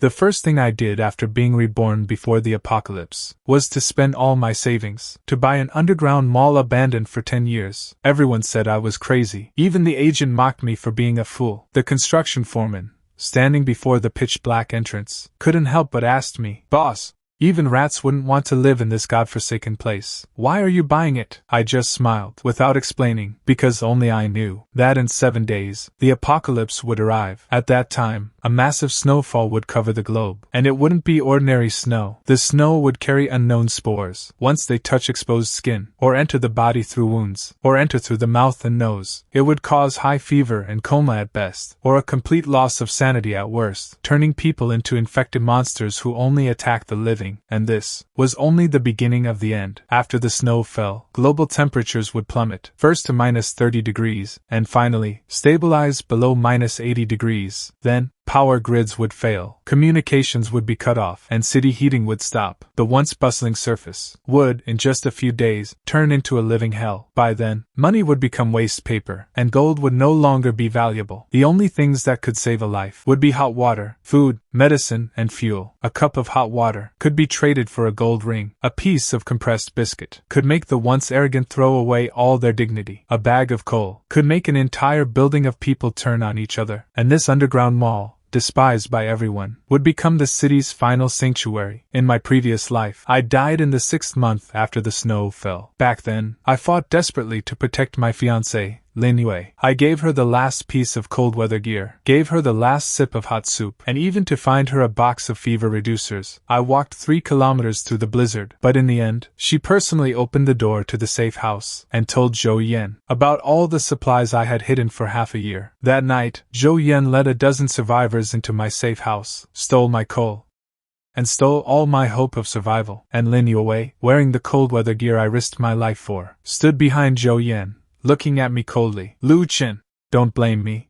The first thing I did after being reborn before the apocalypse was to spend all my savings to buy an underground mall abandoned for 10 years. Everyone said I was crazy. Even the agent mocked me for being a fool. The construction foreman, standing before the pitch-black entrance, couldn't help but ask me, "Boss, even rats wouldn't want to live in this godforsaken place. Why are you buying it?" I just smiled, without explaining, because only I knew that in 7 days, the apocalypse would arrive. At that time, a massive snowfall would cover the globe, and it wouldn't be ordinary snow. The snow would carry unknown spores. Once they touch exposed skin, or enter the body through wounds, or enter through the mouth and nose, it would cause high fever and coma at best, or a complete loss of sanity at worst, turning people into infected monsters who only attack the living. And this was only the beginning of the end. After the snow fell, global temperatures would plummet, first to -30 degrees, and finally, stabilize below -80 degrees. Then, power grids would fail, communications would be cut off, and city heating would stop. The once bustling surface would, in just a few days, turn into a living hell. By then, money would become waste paper, and gold would no longer be valuable. The only things that could save a life would be hot water, food, medicine, and fuel. A cup of hot water could be traded for a gold ring. A piece of compressed biscuit could make the once arrogant throw away all their dignity. A bag of coal could make an entire building of people turn on each other. And this underground mall, despised by everyone, would become the city's final sanctuary. In my previous life, I died in the 6th month after the snow fell. Back then, I fought desperately to protect my fiancée, Lin Yuewei. I gave her the last piece of cold weather gear, gave her the last sip of hot soup, and even to find her a box of fever reducers. I walked 3 kilometers through the blizzard, but in the end, she personally opened the door to the safe house and told Zhou Yan about all the supplies I had hidden for half a year. That night, Zhou Yan led a dozen survivors into my safe house, stole my coal, and stole all my hope of survival. And Lin Yuewei, wearing the cold weather gear I risked my life for, stood behind Zhou Yan, looking at me coldly. "Lu Chen, don't blame me.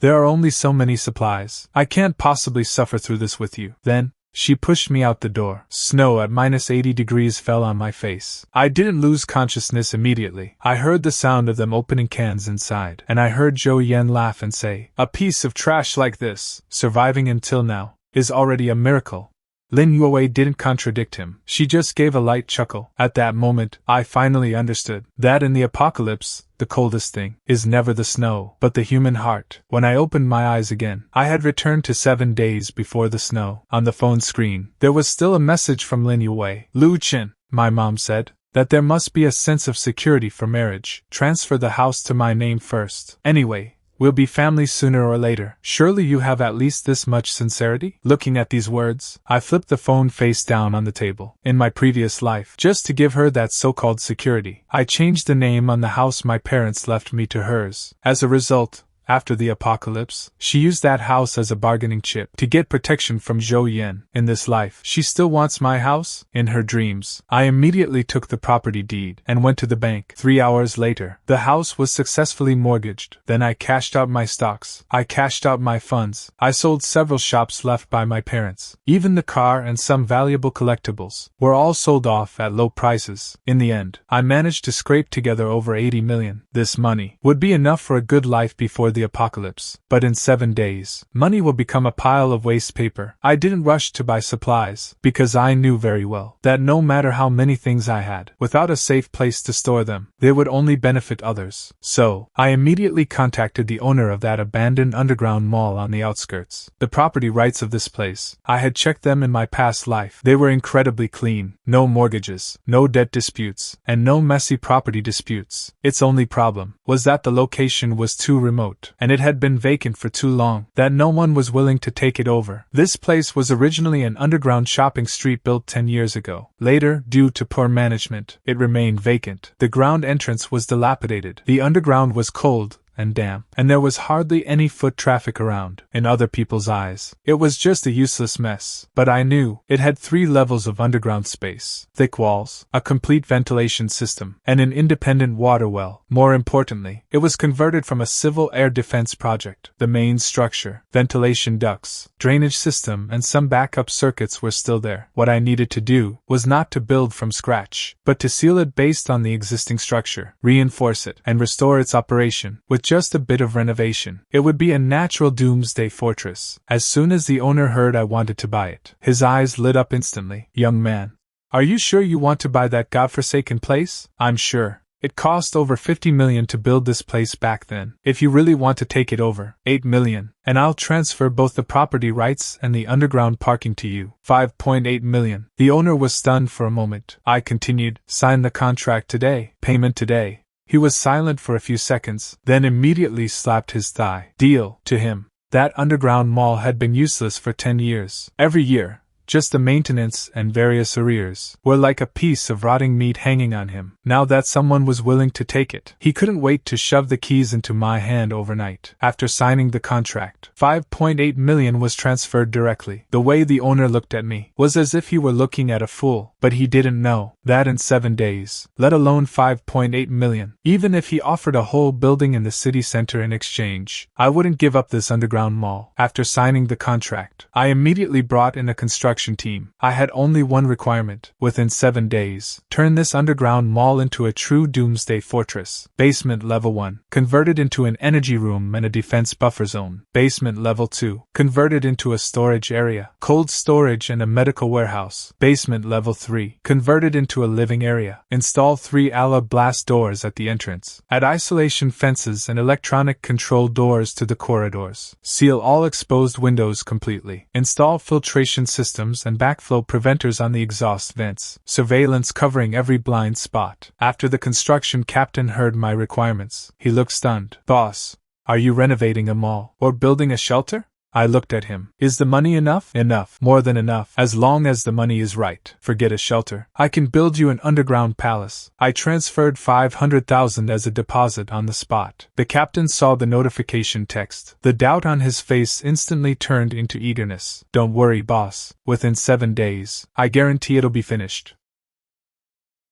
There are only so many supplies. I can't possibly suffer through this with you." Then, she pushed me out the door. Snow at -80 degrees fell on my face. I didn't lose consciousness immediately. I heard the sound of them opening cans inside, and I heard Zhou Yan laugh and say, "A piece of trash like this, surviving until now, is already a miracle." Lin Yuewei didn't contradict him. She just gave a light chuckle. At that moment, I finally understood that in the apocalypse, the coldest thing is never the snow, but the human heart. When I opened my eyes again, I had returned to 7 days before the snow. On the phone screen, there was still a message from Lin Yuewei. "Lu Chen, my mom said that there must be a sense of security for marriage. Transfer the house to my name first. Anyway, we'll be family sooner or later. Surely you have at least this much sincerity?" Looking at these words, I flipped the phone face down on the table. In my previous life, just to give her that so-called security, I changed the name on the house my parents left me to hers. As a result, after the apocalypse, she used that house as a bargaining chip to get protection from Zhou Yan. In this life, she still wants my house? In her dreams, I immediately took the property deed and went to the bank. 3 hours later, the house was successfully mortgaged. Then I cashed out my stocks. I cashed out my funds. I sold several shops left by my parents. Even the car and some valuable collectibles were all sold off at low prices. In the end, I managed to scrape together over 80 million. This money would be enough for a good life before the apocalypse. But in 7 days, money will become a pile of waste paper. I didn't rush to buy supplies, because I knew very well that no matter how many things I had, without a safe place to store them, they would only benefit others. So, I immediately contacted the owner of that abandoned underground mall on the outskirts. The property rights of this place, I had checked them in my past life. They were incredibly clean. No mortgages, no debt disputes, and no messy property disputes. Its only problem was that the location was too remote, and it had been vacant for too long, that no one was willing to take it over. This place was originally an underground shopping street built 10 years ago. Later, due to poor management, it remained vacant. The ground entrance was dilapidated. The underground was cold and damp, and there was hardly any foot traffic around. In other people's eyes, it was just a useless mess. But I knew it had 3 levels of underground space, thick walls, a complete ventilation system, and an independent water well. More importantly, it was converted from a civil air defense project. The main structure, ventilation ducts, drainage system, and some backup circuits were still there. What I needed to do was not to build from scratch, but to seal it based on the existing structure, reinforce it, and restore its operation. With just a bit of renovation, it would be a natural doomsday fortress. As soon as the owner heard I wanted to buy it, his eyes lit up instantly. Young man, are you sure you want to buy that godforsaken place? I'm sure. It cost over 50 million to build this place back then. If you really want to take it over, 8 million, and I'll transfer both the property rights and the underground parking to you. 5.8 million. The owner was stunned for a moment. I continued, sign the contract today, payment today. He was silent for a few seconds, then immediately slapped his thigh. Deal. To him, that underground mall had been useless for 10 years. Every year, just the maintenance and various arrears were like a piece of rotting meat hanging on him. Now that someone was willing to take it, he couldn't wait to shove the keys into my hand overnight. After signing the contract, 5.8 million was transferred directly. The way the owner looked at me was as if he were looking at a fool, but he didn't know that in 7 days, let alone 5.8 million, even if he offered a whole building in the city center in exchange, I wouldn't give up this underground mall. After signing the contract, I immediately brought in a construction team. I had only one requirement: within 7 days, turn this underground mall into a true doomsday fortress. Basement level 1, converted into an energy room and a defense buffer zone. Basement level 2, converted into a storage area, cold storage and a medical warehouse. Basement level 3, converted into a living area. Install 3 ala blast doors at the entrance. Add isolation fences and electronic control doors to the corridors. Seal all exposed windows completely. Install filtration systems and backflow preventers on the exhaust vents. Surveillance covering every blind spot. After the construction captain heard my requirements, he looked stunned. Boss, are you renovating a mall or building a shelter? I looked at him. Is the money enough? Enough. More than enough. As long as the money is right. Forget a shelter. I can build you an underground palace. I transferred 500,000 as a deposit on the spot. The captain saw the notification text. The doubt on his face instantly turned into eagerness. Don't worry, boss. Within 7 days, I guarantee it'll be finished.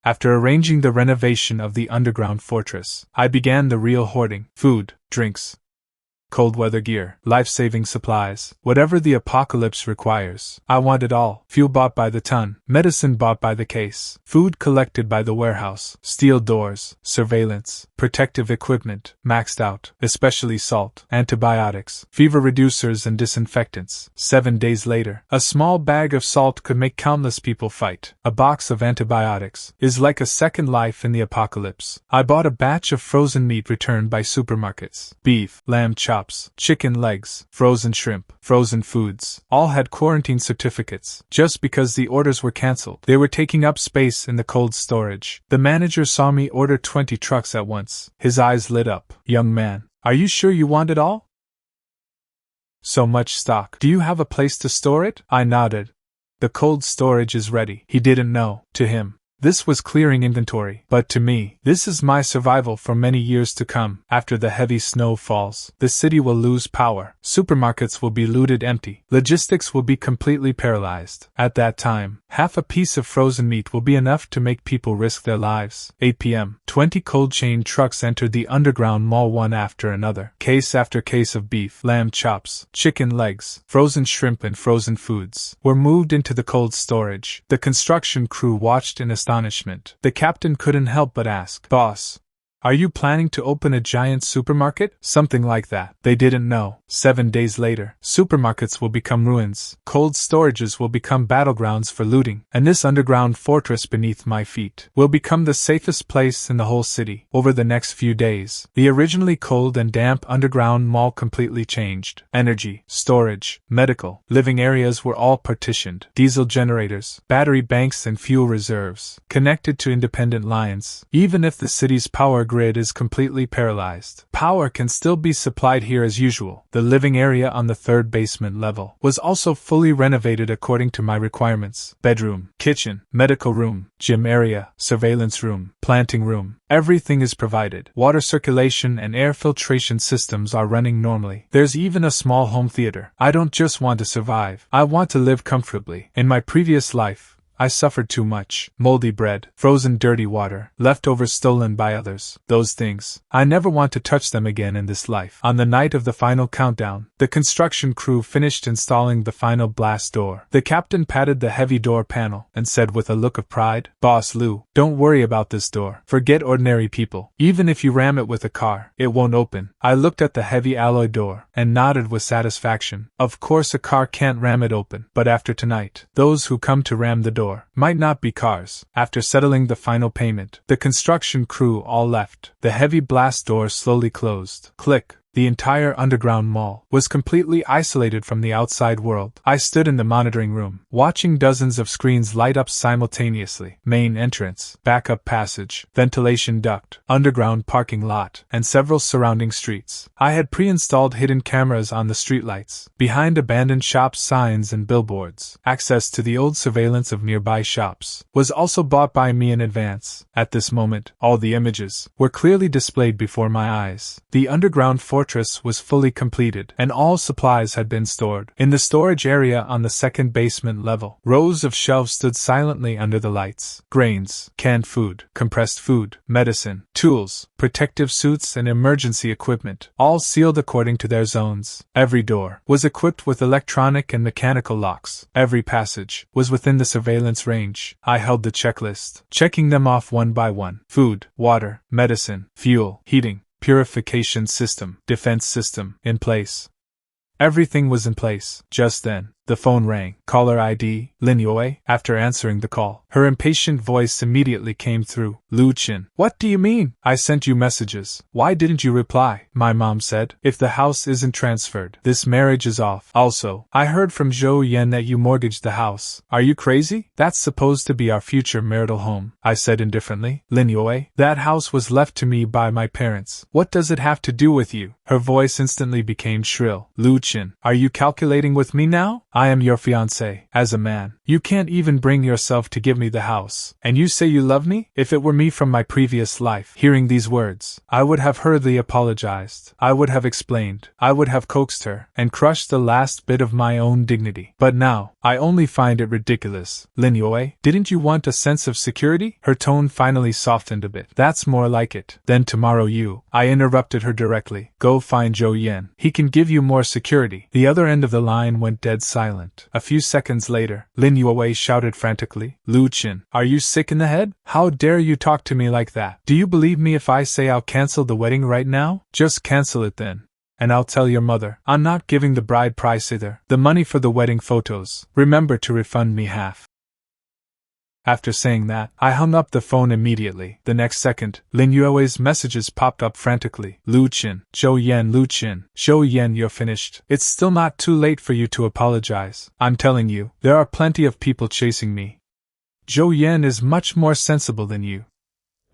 After arranging the renovation of the underground fortress, I began the real hoarding. Food, drinks, cold weather gear, life-saving supplies, whatever the apocalypse requires. I want it all. Fuel bought by the ton, medicine bought by the case, food collected by the warehouse, steel doors, surveillance, protective equipment, maxed out, especially salt, antibiotics, fever reducers and disinfectants. 7 days later, a small bag of salt could make countless people fight. A box of antibiotics is like a second life in the apocalypse. I bought a batch of frozen meat returned by supermarkets. Beef, lamb chops, chicken legs, frozen shrimp, frozen foods, all had quarantine certificates. Just because the orders were cancelled, they were taking up space in the cold storage. The manager saw me order 20 trucks at once. His eyes lit up. Young man, are you sure you want it all? So much stock. Do you have a place to store it? I nodded. The cold storage is ready. He didn't know. To him, this was clearing inventory, but to me, this is my survival for many years to come. After the heavy snow falls, the city will lose power, supermarkets will be looted empty, logistics will be completely paralyzed. At that time, half a piece of frozen meat will be enough to make people risk their lives. 8 p.m., 20 cold chain trucks entered the underground mall one after another. Case after case of beef, lamb chops, chicken legs, frozen shrimp and frozen foods were moved into the cold storage. The construction crew watched in astonishment. The captain couldn't help but ask, Boss, are you planning to open a giant supermarket? Something like that. They didn't know. 7 days later, supermarkets will become ruins, cold storages will become battlegrounds for looting, and this underground fortress beneath my feet will become the safest place in the whole city. Over the next few days, the originally cold and damp underground mall completely changed. Energy, storage, medical, living areas were all partitioned. Diesel generators, battery banks and fuel reserves, connected to independent lines. Even if the city's power grid is completely paralyzed, power can still be supplied here as usual. The living area on the 3rd basement level was also fully renovated according to my requirements. Bedroom, kitchen, medical room, gym area, surveillance room, planting room. Everything is provided. Water circulation and air filtration systems are running normally. There's even a small home theater. I don't just want to survive, I want to live comfortably. In my previous life, I suffered too much. Moldy bread, frozen dirty water, leftovers stolen by others. Those things. I never want to touch them again in this life. On the night of the final countdown, the construction crew finished installing the final blast door. The captain patted the heavy door panel and said with a look of pride, "Boss Lou, don't worry about this door. Forget ordinary people. Even if you ram it with a car, it won't open." I looked at the heavy alloy door and nodded with satisfaction. Of course a car can't ram it open, but after tonight, those who come to ram the door might not be cars. After settling the final payment, the construction crew all left. The heavy blast door slowly closed. Click. The entire underground mall was completely isolated from the outside world. I stood in the monitoring room, watching dozens of screens light up simultaneously. Main entrance, backup passage, ventilation duct, underground parking lot, and several surrounding streets. I had pre-installed hidden cameras on the streetlights, behind abandoned shop signs and billboards. Access to the old surveillance of nearby shops was also bought by me in advance. At this moment, all the images were clearly displayed before my eyes. The underground fortress was fully completed, and all supplies had been stored. In the storage area on the second basement level, rows of shelves stood silently under the lights. Grains, canned food, compressed food, medicine, tools, protective suits and emergency equipment, all sealed according to their zones. Every door was equipped with electronic and mechanical locks. Every passage was within the surveillance range. I held the checklist, checking them off one by one. Food, water, medicine, fuel, heating, purification system, defense system, in place. Everything was in place. Just then, the phone rang. Caller ID, Lin Yuewei. After answering the call, her impatient voice immediately came through. "Lu Qin, what do you mean? I sent you messages. Why didn't you reply?" My mom said, "If the house isn't transferred, this marriage is off. Also, I heard from Zhou Yan that you mortgaged the house. Are you crazy? That's supposed to be our future marital home," I said indifferently. "Lin Yuewei, that house was left to me by my parents. What does it have to do with you?" Her voice instantly became shrill. "Lu Qin, are you calculating with me now? I am your fiancé. As a man, you can't even bring yourself to give me the house. And you say you love me? If it were me from my previous life." Hearing these words, I would have hurriedly apologized. I would have explained. I would have coaxed her, and crushed the last bit of my own dignity. But now, I only find it ridiculous. "Lin Yuewei, didn't you want a sense of security?" Her tone finally softened a bit. "That's more like it." "Then tomorrow I interrupted her directly. "Go find Zhou Yan. He can give you more security." The other end of the line went dead silent. A few seconds later, Lin Yuewei shouted frantically, "Lu Qin, are you sick in the head? How dare you talk to me like that? Do you believe me if I say I'll cancel the wedding right now? Just cancel it then. And I'll tell your mother. I'm not giving the bride price either. The money for the wedding photos. Remember to refund me half." After saying that, I hung up the phone immediately. The next second, Lin Yuewei's messages popped up frantically. "Lu Qin, Zhou Yan, Lu Qin, Zhou Yan, you're finished. It's still not too late for you to apologize. I'm telling you, there are plenty of people chasing me. Zhou Yan is much more sensible than you.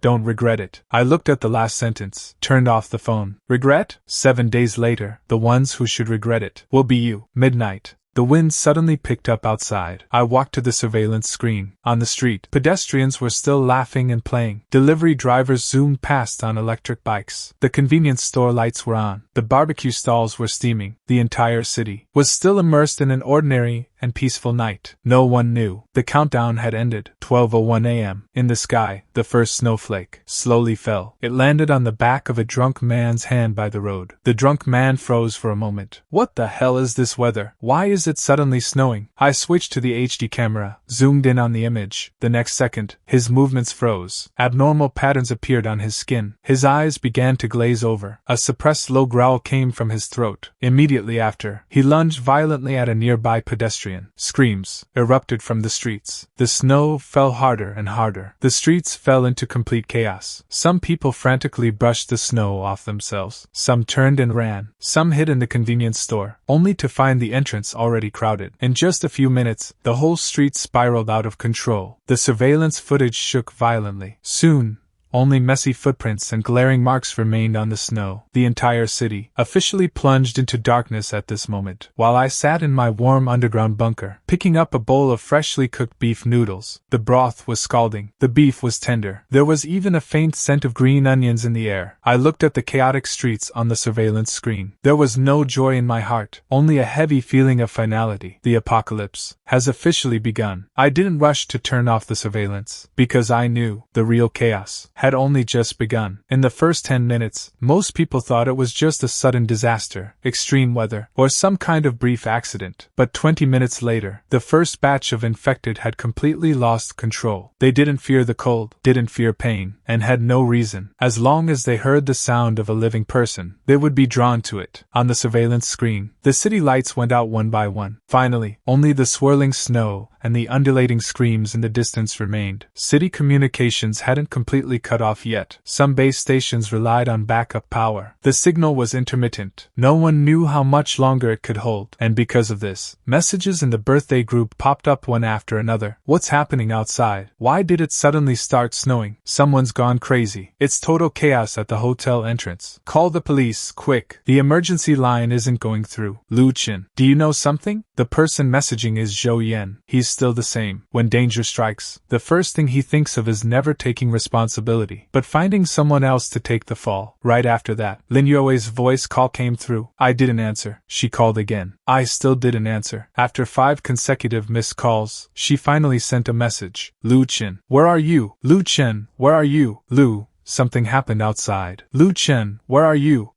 Don't regret it." I looked at the last sentence, turned off the phone. Regret? 7 days later, the ones who should regret it will be you. Midnight. The wind suddenly picked up outside. I walked to the surveillance screen. On the street, pedestrians were still laughing and playing. Delivery drivers zoomed past on electric bikes. The convenience store lights were on. The barbecue stalls were steaming. The entire city was still immersed in an ordinary and peaceful night. No one knew. The countdown had ended. 12:01 a.m. In the sky, the first snowflake slowly fell. It landed on the back of a drunk man's hand by the road. The drunk man froze for a moment. "What the hell is this weather? Why is it suddenly snowing?" I switched to the HD camera, zoomed in on the image. The next second, his movements froze. Abnormal patterns appeared on his skin. His eyes began to glaze over. A suppressed low growl came from his throat. Immediately after, he lunged violently at a nearby pedestrian. Screams erupted from the streets. The snow fell harder and harder. The streets fell into complete chaos. Some people frantically brushed the snow off themselves. Some turned and ran. Some hid in the convenience store, only to find the entrance already crowded. In just a few minutes, the whole street spiraled out of control. The surveillance footage shook violently. Soon, only messy footprints and glaring marks remained on the snow. The entire city officially plunged into darkness at this moment. While I sat in my warm underground bunker, picking up a bowl of freshly cooked beef noodles. The broth was scalding. The beef was tender. There was even a faint scent of green onions in the air. I looked at the chaotic streets on the surveillance screen. There was no joy in my heart, only a heavy feeling of finality. The apocalypse has officially begun. I didn't rush to turn off the surveillance, because I knew the real chaos had only just begun. In the first 10 minutes, most people thought it was just a sudden disaster, extreme weather, or some kind of brief accident. But 20 minutes later, the first batch of infected had completely lost control. They didn't fear the cold, didn't fear pain, and had no reason. As long as they heard the sound of a living person, they would be drawn to it. On the surveillance screen, the city lights went out one by one. Finally, only the swirling snow and the undulating screams in the distance remained. City communications hadn't completely cut off yet. Some base stations relied on backup power. The signal was intermittent. No one knew how much longer it could hold, and because of this, messages in the birthday group popped up one after another. What's happening outside? Why did it suddenly start snowing? Someone's gone crazy. It's total chaos at the hotel entrance. Call the police, quick. The emergency line isn't going through. Lu Qin, do you know something? The person messaging is Zhou Yan. He's still the same. When danger strikes, the first thing he thinks of is never taking responsibility, but finding someone else to take the fall. Right after that, Lin Yuewei's voice call came through. I didn't answer. She called again. I still didn't answer. After 5 consecutive missed calls, she finally sent a message. Lu Qin, where are you? Lu Qin, where are you? Lu, something happened outside. Lu Qin, where are you?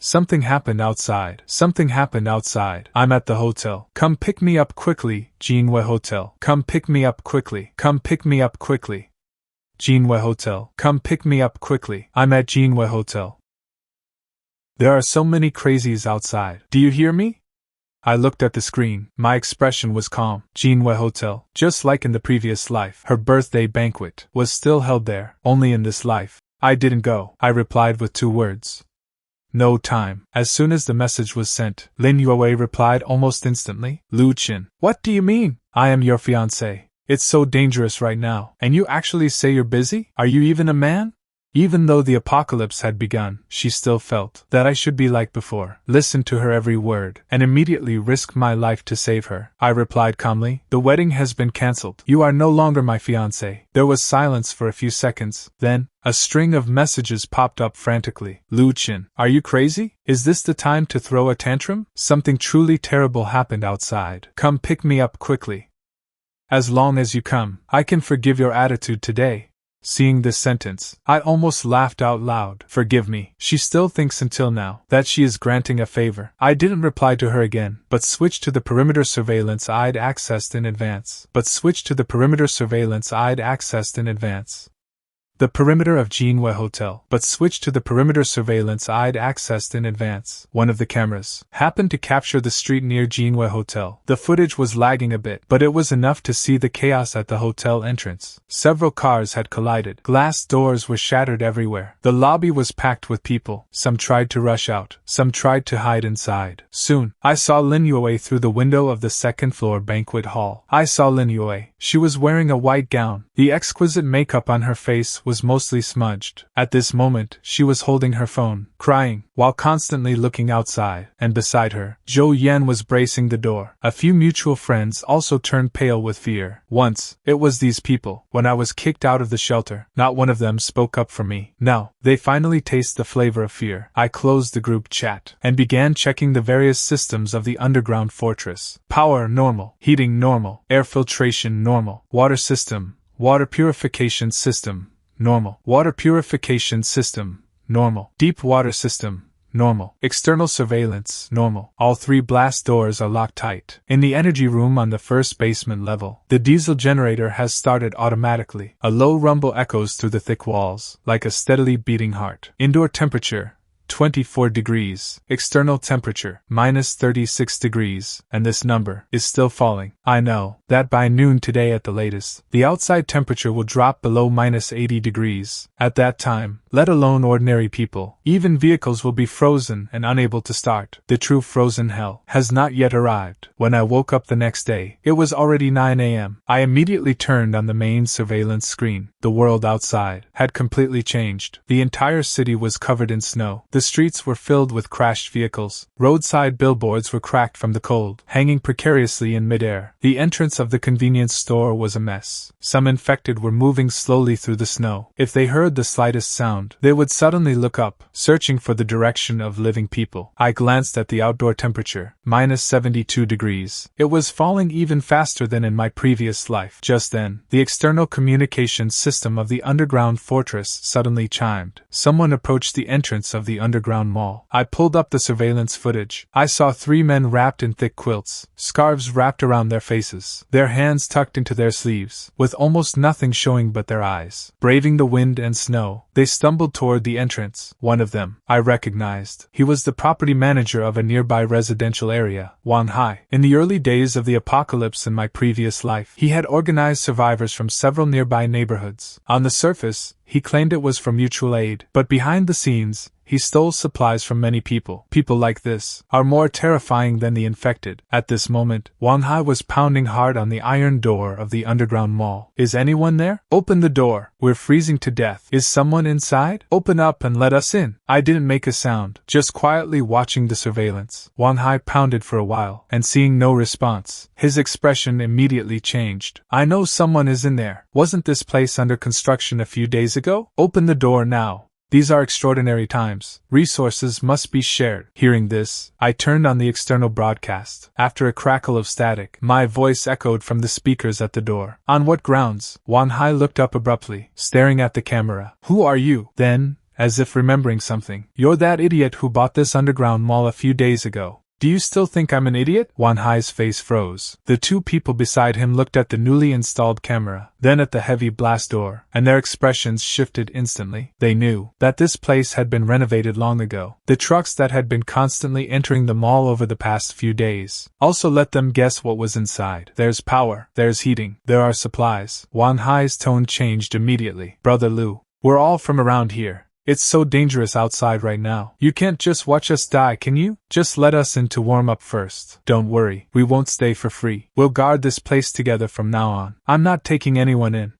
Something happened outside. Something happened outside. I'm at the hotel. Come pick me up quickly, Jinwei Hotel. Come pick me up quickly. Come pick me up quickly. Jinwei Hotel. Come pick me up quickly. I'm at Jinwei Hotel. There are so many crazies outside. Do you hear me? I looked at the screen. My expression was calm. Jinwei Hotel, just like in the previous life, her birthday banquet was still held there. Only in this life, I didn't go. I replied with 2 words. No time. As soon as the message was sent, Lin Yuewei replied almost instantly. Lu Qin, what do you mean? I am your fiancée. It's so dangerous right now. And you actually say you're busy? Are you even a man? Even though the apocalypse had begun, she still felt that I should be like before, listen to her every word, and immediately risk my life to save her. I replied calmly, the wedding has been cancelled. You are no longer my fiancé. There was silence for a few seconds, then, a string of messages popped up frantically. Lu Qin, are you crazy? Is this the time to throw a tantrum? Something truly terrible happened outside. Come pick me up quickly. As long as you come, I can forgive your attitude today. Seeing this sentence, I almost laughed out loud. Forgive me. She still thinks until now that she is granting a favor. I didn't reply to her again, but switched to the perimeter surveillance I'd accessed in advance. The perimeter of Jinwei Hotel, but switched to the perimeter surveillance I'd accessed in advance. One of the cameras happened to capture the street near Jinwei Hotel. The footage was lagging a bit, but it was enough to see the chaos at the hotel entrance. Several cars had collided. Glass doors were shattered everywhere. The lobby was packed with people. Some tried to rush out. Some tried to hide inside. Soon, I saw Lin Yuewei through the window of the second-floor banquet hall. I saw Lin Yuewei. She was wearing a white gown. The exquisite makeup on her face was mostly smudged. At this moment, she was holding her phone, crying, while constantly looking outside, and beside her, Zhou Yan was bracing the door. A few mutual friends also turned pale with fear. Once, it was these people. When I was kicked out of the shelter, not one of them spoke up for me. Now, they finally taste the flavor of fear. I closed the group chat, and began checking the various systems of the underground fortress. Power normal, heating normal, air filtration normal, water system, water purification system, normal. Water purification system, normal. Deep water system, normal. External surveillance, normal. All 3 blast doors are locked tight. In the energy room on the first basement level, the diesel generator has started automatically. A low rumble echoes through the thick walls, like a steadily beating heart. Indoor temperature, 24 degrees. External temperature, -36 degrees, and this number is still falling. I know that by noon today at the latest, the outside temperature will drop below -80 degrees. At that time, let alone ordinary people, even vehicles will be frozen and unable to start. The true frozen hell has not yet arrived. When I woke up the next day, it was already 9 a.m. I immediately turned on the main surveillance screen. The world outside had completely changed. The entire city was covered in snow. The streets were filled with crashed vehicles. Roadside billboards were cracked from the cold, hanging precariously in midair. The entrance of the convenience store was a mess. Some infected were moving slowly through the snow. If they heard the slightest sound, they would suddenly look up, searching for the direction of living people. I glanced at the outdoor temperature, -72 degrees. It was falling even faster than in my previous life. Just then, the external communications system of the underground fortress suddenly chimed. Someone approached the entrance of the underground mall. I pulled up the surveillance footage. I saw 3 men wrapped in thick quilts, scarves wrapped around their faces, their hands tucked into their sleeves, with almost nothing showing but their eyes. Braving the wind and snow, they stumbled toward the entrance. One of them, I recognized. He was the property manager of a nearby residential area, Wanhai. In the early days of the apocalypse in my previous life, he had organized survivors from several nearby neighborhoods. On the surface, he claimed it was for mutual aid, but behind the scenes, he stole supplies from many people. People like this are more terrifying than the infected. At this moment, Wanhai was pounding hard on the iron door of the underground mall. Is anyone there? Open the door. We're freezing to death. Is someone inside? Open up and let us in. I didn't make a sound, just quietly watching the surveillance. Wanhai pounded for a while, and seeing no response, his expression immediately changed. I know someone is in there. Wasn't this place under construction a few days ago? Open the door now. These are extraordinary times. Resources must be shared. Hearing this, I turned on the external broadcast. After a crackle of static, my voice echoed from the speakers at the door. On what grounds? Wanhai looked up abruptly, staring at the camera. Who are you? Then, as if remembering something, you're that idiot who bought this underground mall a few days ago. Do you still think I'm an idiot? Wanhai's face froze. The 2 people beside him looked at the newly installed camera, then at the heavy blast door, and their expressions shifted instantly. They knew that this place had been renovated long ago. The trucks that had been constantly entering the mall over the past few days also let them guess what was inside. There's power, there's heating, there are supplies. Wanhai's tone changed immediately. Brother Lu, we're all from around here. It's so dangerous outside right now. You can't just watch us die, can you? Just let us in to warm up first. Don't worry, we won't stay for free. We'll guard this place together from now on. I'm not taking anyone in.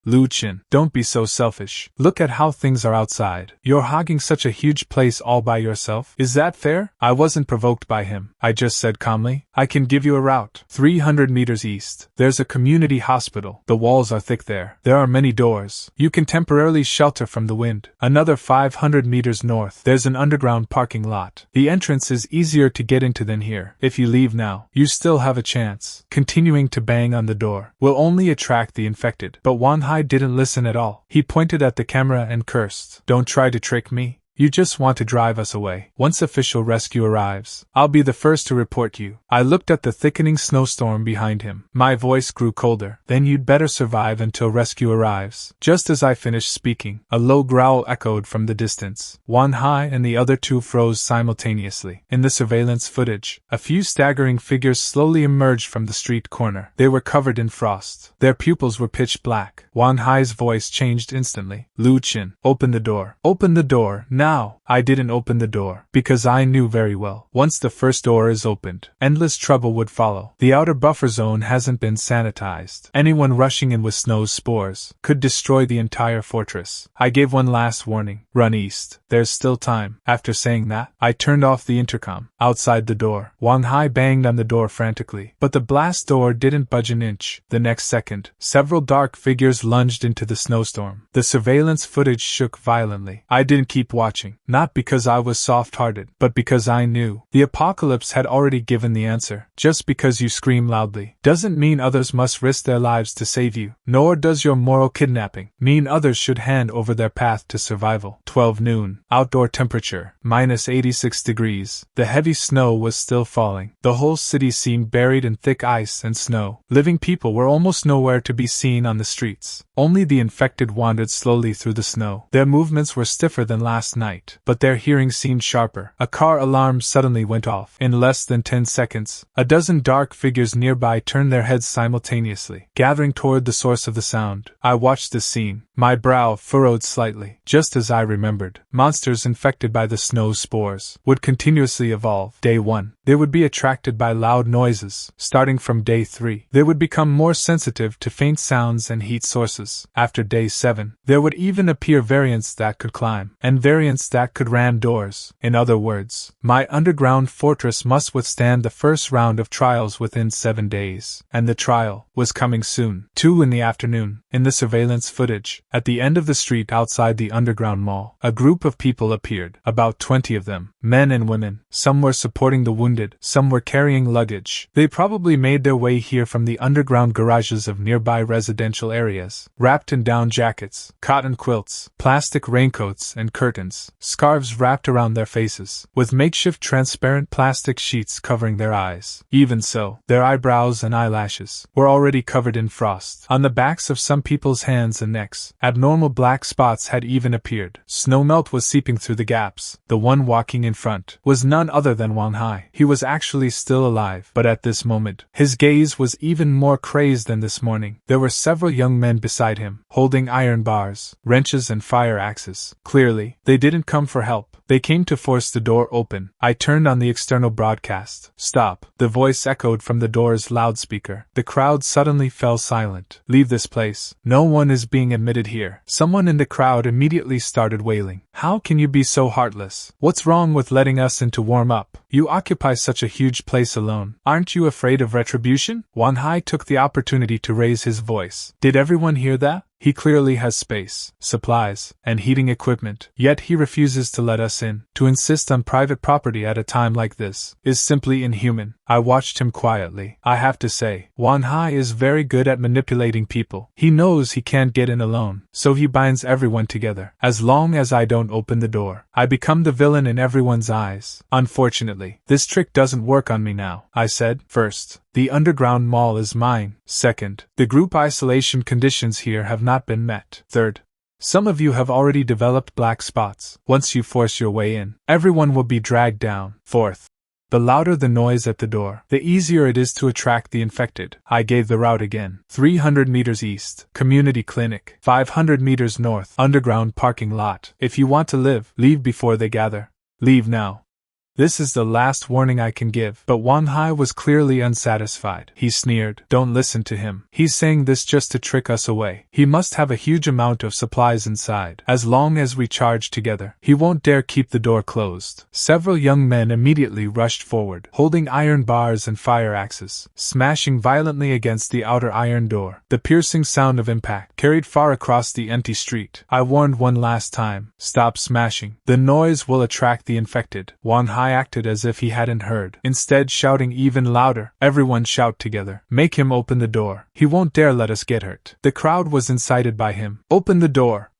Lu Chin, don't be so selfish. Look at how things are outside. You're hogging such a huge place all by yourself. Is that fair? I wasn't provoked by him. I just said calmly, I can give you a route. 300 meters east, there's a community hospital. The walls are thick there. There are many doors. You can temporarily shelter from the wind. Another 500 meters north, there's an underground parking lot. The entrance is easier to get into than here. If you leave now, you still have a chance. Continuing to bang on the door will only attract the infected. But Wanhai didn't listen at all. He pointed at the camera and cursed. Don't try to trick me. You just want to drive us away. Once official rescue arrives, I'll be the first to report you. I looked at the thickening snowstorm behind him. My voice grew colder. Then you'd better survive until rescue arrives. Just as I finished speaking, a low growl echoed from the distance. Wanhai and the other 2 froze simultaneously. In the surveillance footage, a few staggering figures slowly emerged from the street corner. They were covered in frost. Their pupils were pitch black. Wanhai's voice changed instantly. Lu Chin, open the door. Open the door, now. I didn't open the door, because I knew very well, once the first door is opened, endless trouble would follow. The outer buffer zone hasn't been sanitized. Anyone rushing in with snow's spores could destroy the entire fortress. I gave one last warning. Run east. There's still time. After saying that, I turned off the intercom. Outside the door, Wanhai banged on the door frantically, but the blast door didn't budge an inch. The next second, several dark figures lunged into the snowstorm. The surveillance footage shook violently. I didn't keep watching. Not because I was soft-hearted, but because I knew the apocalypse had already given the answer. Just because you scream loudly doesn't mean others must risk their lives to save you, nor does your moral kidnapping mean others should hand over their path to survival. 12 noon, outdoor temperature, -86 degrees. The heavy snow was still falling. The whole city seemed buried in thick ice and snow. Living people were almost nowhere to be seen on the streets. Only the infected wandered slowly through the snow. Their movements were stiffer than last night. night, but their hearing seemed sharper. A car alarm suddenly went off. In less than 10 seconds, a dozen dark figures nearby turned their heads simultaneously, gathering toward the source of the sound. I watched this scene, my brow furrowed slightly. Just as I remembered, monsters infected by the snow spores would continuously evolve. Day 1, they would be attracted by loud noises. Starting from day 3, they would become more sensitive to faint sounds and heat sources. After day 7, there would even appear variants that could climb, and variants that could ram doors. In other words, my underground fortress must withstand the first round of trials within 7 days. And the trial was coming soon. 2 in the afternoon, in the surveillance footage, at the end of the street outside the underground mall, a group of people appeared, about 20 of them, men and women. Some were supporting the wounded, some were carrying luggage. They probably made their way here from the underground garages of nearby residential areas, wrapped in down jackets, cotton quilts, plastic raincoats and curtains, scarves wrapped around their faces, with makeshift transparent plastic sheets covering their eyes. Even so, their eyebrows and eyelashes were already covered in frost. On the backs of some people's hands and necks, abnormal black spots had even appeared. Snowmelt was seeping through the gaps. The one walking in front was none other than Wang Hai. He was actually still alive, but at this moment, his gaze was even more crazed than this morning. There were several young men beside him, holding iron bars, wrenches and fire axes. Clearly, they didn't come for help. They came to force the door open. I turned on the external broadcast. Stop. The voice echoed from the door's loudspeaker. The crowd suddenly fell silent. Leave this place. No one is being admitted here. Someone in the crowd immediately started wailing. How can you be so heartless? What's wrong with letting us in to warm up? You occupy such a huge place alone. Aren't you afraid of retribution? Wang Hai took the opportunity to raise his voice. Did everyone hear that? He clearly has space, supplies, and heating equipment, yet he refuses to let us in. To insist on private property at a time like this is simply inhuman. I watched him quietly. I have to say, Wang Hai is very good at manipulating people. He knows he can't get in alone, so he binds everyone together. As long as I don't open the door, I become the villain in everyone's eyes. Unfortunately, this trick doesn't work on me now, I said. First, the underground mall is mine. Second, the group isolation conditions here have not been met. Third, some of you have already developed black spots. Once you force your way in, everyone will be dragged down. Fourth, the louder the noise at the door, the easier it is to attract the infected. I gave the route again. 300 meters east, community clinic. 500 meters north, underground parking lot. If you want to live, leave before they gather. Leave now. This is the last warning I can give. But Wang Hai was clearly unsatisfied. He sneered. Don't listen to him. He's saying this just to trick us away. He must have a huge amount of supplies inside. As long as we charge together, he won't dare keep the door closed. Several young men immediately rushed forward, holding iron bars and fire axes, smashing violently against the outer iron door. The piercing sound of impact carried far across the empty street. I warned one last time. Stop smashing. The noise will attract the infected. Wang Hai acted as if he hadn't heard, instead shouting even louder. Everyone shout together. Make him open the door. He won't dare let us get hurt. The crowd was incited by him. Open the door!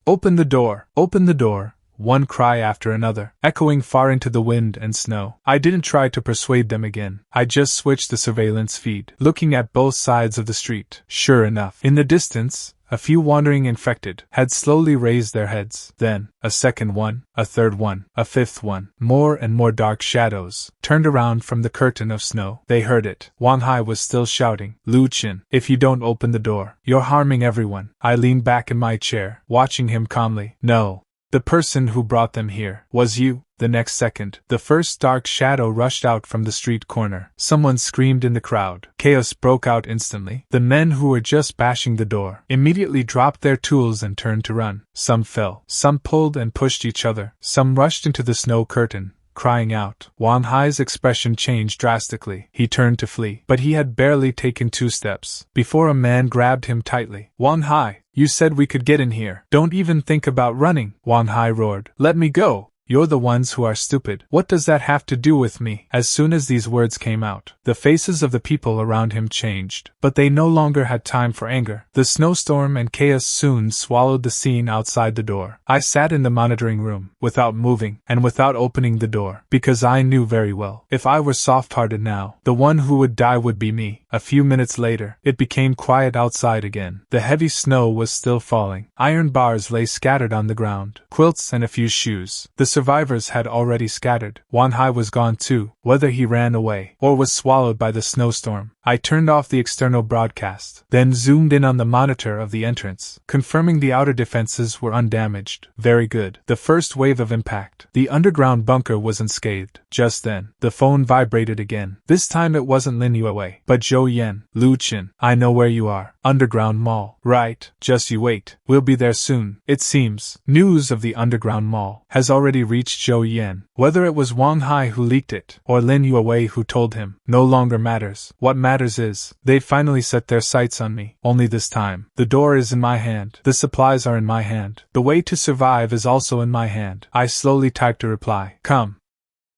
Open the door! Open the door! One cry after another, echoing far into the wind and snow. I didn't try to persuade them again. I just switched the surveillance feed, looking at both sides of the street. Sure enough, in the distance, a few wandering infected had slowly raised their heads. Then, a second one, a third one, a fifth one. More and more dark shadows turned around from the curtain of snow. They heard it. Wang Hai was still shouting, Lu Qin, if you don't open the door, you're harming everyone. I leaned back in my chair, watching him calmly. No. The person who brought them here was you. The next second, the first dark shadow rushed out from the street corner. Someone screamed in the crowd. Chaos broke out instantly. The men who were just bashing the door immediately dropped their tools and turned to run. Some fell. Some pulled and pushed each other. Some rushed into the snow curtain, crying out. Wang Hai's expression changed drastically. He turned to flee, but he had barely taken 2 steps before a man grabbed him tightly. Wang Hai, you said we could get in here. Don't even think about running, Wang Hai roared. Let me go. You're the ones who are stupid. What does that have to do with me? As soon as these words came out, the faces of the people around him changed, but they no longer had time for anger. The snowstorm and chaos soon swallowed the scene outside the door. I sat in the monitoring room, without moving, and without opening the door, because I knew very well, if I were soft-hearted now, the one who would die would be me. A few minutes later, it became quiet outside again. The heavy snow was still falling. Iron bars lay scattered on the ground, quilts and a few shoes. The survivors had already scattered. Wanhai was gone too, whether he ran away or was swallowed by the snowstorm. I turned off the external broadcast, then zoomed in on the monitor of the entrance, confirming the outer defenses were undamaged. Very good. The first wave of impact. The underground bunker was unscathed. Just then, the phone vibrated again. This time it wasn't Lin Yuewei, but Zhou Yan. Lu Qin, I know where you are. Underground Mall. Right, just you wait. We'll be there soon. It seems, news of the underground mall has already reached Zhou Yan. Whether it was Wang Hai who leaked it, or Lin Yuewei who told him, no longer matters. What matters is, they finally set their sights on me. Only this time, the door is in my hand. The supplies are in my hand. The way to survive is also in my hand. I slowly typed a reply. Come.